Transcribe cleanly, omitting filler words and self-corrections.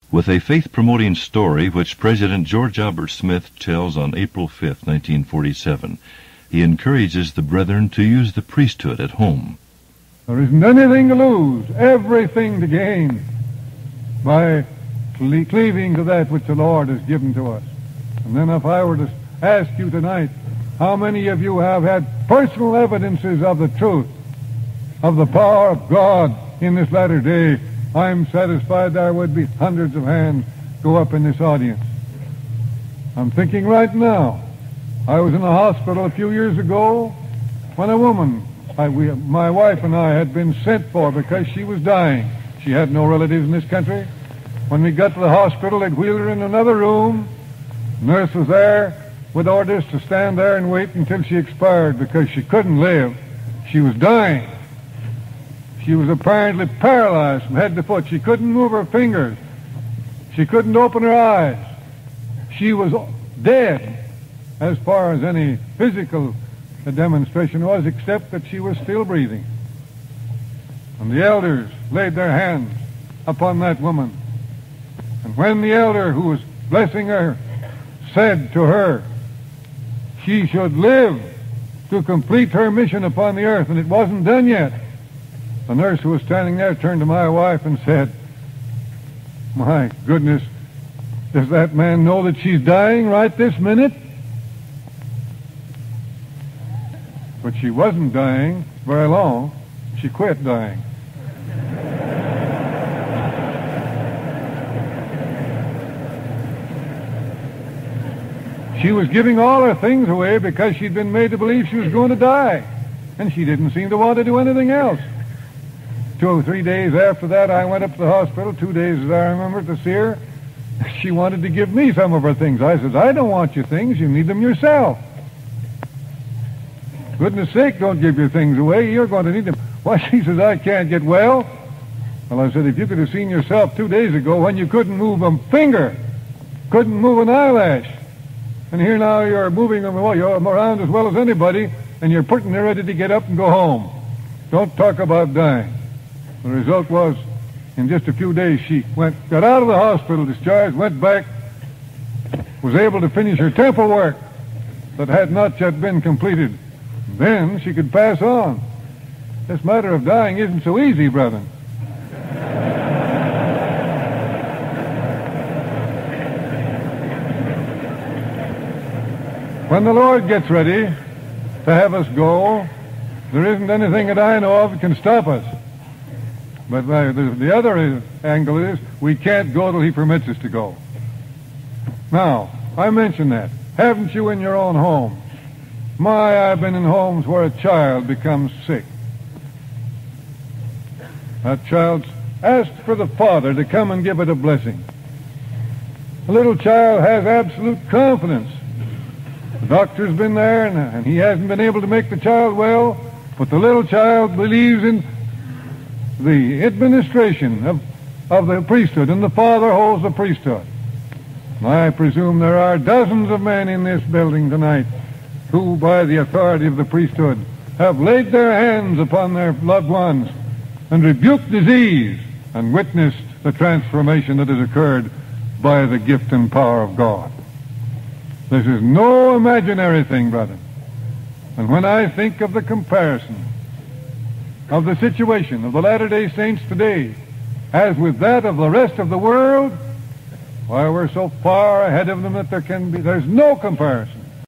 with a faith-promoting story which President George Albert Smith tells on April 5, 1947. He encourages the brethren to use the priesthood at home. There isn't anything to lose, everything to gain by cleaving to that which the Lord has given to us. And then if I were to ask you tonight, how many of you have had personal evidences of the truth, of the power of God in this latter day, I'm satisfied there would be hundreds of hands go up in this audience. I'm thinking right now, I was in a hospital a few years ago when a woman, my wife and I, had been sent for because she was dying. She had no relatives in this country. When we got to the hospital, they'd wheeled her in another room. The nurse was there with orders to stand there and wait until she expired because she couldn't live. She was dying. She was apparently paralyzed from head to foot. She couldn't move her fingers. She couldn't open her eyes. She was dead as far as any physical demonstration was, except that she was still breathing. And the elders laid their hands upon that woman. And when the elder who was blessing her said to her, she should live to complete her mission upon the earth, and it wasn't done yet, the nurse who was standing there turned to my wife and said, "My goodness, does that man know that she's dying right this minute?" But she wasn't dying very long. She quit dying. She was giving all her things away because she'd been made to believe she was going to die. And she didn't seem to want to do anything else. 2 or 3 days after that, I went up to the hospital, 2 days as I remember, to see her. She wanted to give me some of her things. I said, "I don't want your things. You need them yourself. Goodness sake, don't give your things away. You're going to need them." Why, she says, "I can't get well." Well, I said, if you could have seen yourself 2 days ago when you couldn't move a finger, couldn't move an eyelash, and here now you're moving them around as well as anybody, and you're putting there ready to get up and go home. Don't talk about dying. The result was, in just a few days, she got out of the hospital, discharged, went back, was able to finish her temple work that had not yet been completed. Then she could pass on. This matter of dying isn't so easy, brethren. When the Lord gets ready to have us go, there isn't anything that I know of that can stop us. But the other angle is we can't go till He permits us to go. Now, I mentioned that. Haven't you in your own home? I've been in homes where a child becomes sick. That child's asked for the father to come and give it a blessing. The little child has absolute confidence. The doctor's been there and he hasn't been able to make the child well, but the little child believes in the administration of the priesthood, and the father holds the priesthood. I presume there are dozens of men in this building tonight who, by the authority of the priesthood, have laid their hands upon their loved ones and rebuked disease and witnessed the transformation that has occurred by the gift and power of God. This is no imaginary thing, brethren. And when I think of the comparison of the situation of the Latter-day Saints today as with that of the rest of the world, why, we're so far ahead of them that there's no comparison.